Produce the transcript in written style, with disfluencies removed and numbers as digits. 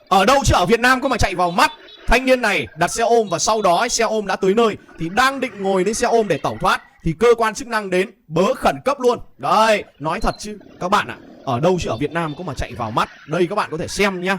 Ở đâu chứ ở Việt Nam có mà chạy vào mắt. Thanh niên này đặt xe ôm và sau đó xe ôm đã tới nơi thì đang định ngồi lên xe ôm để tẩu thoát thì cơ quan chức năng đến bớ khẩn cấp luôn. Đây, nói thật chứ các bạn ạ, ở đâu chứ ở Việt Nam có mà chạy vào mắt. Đây các bạn có thể xem nhá.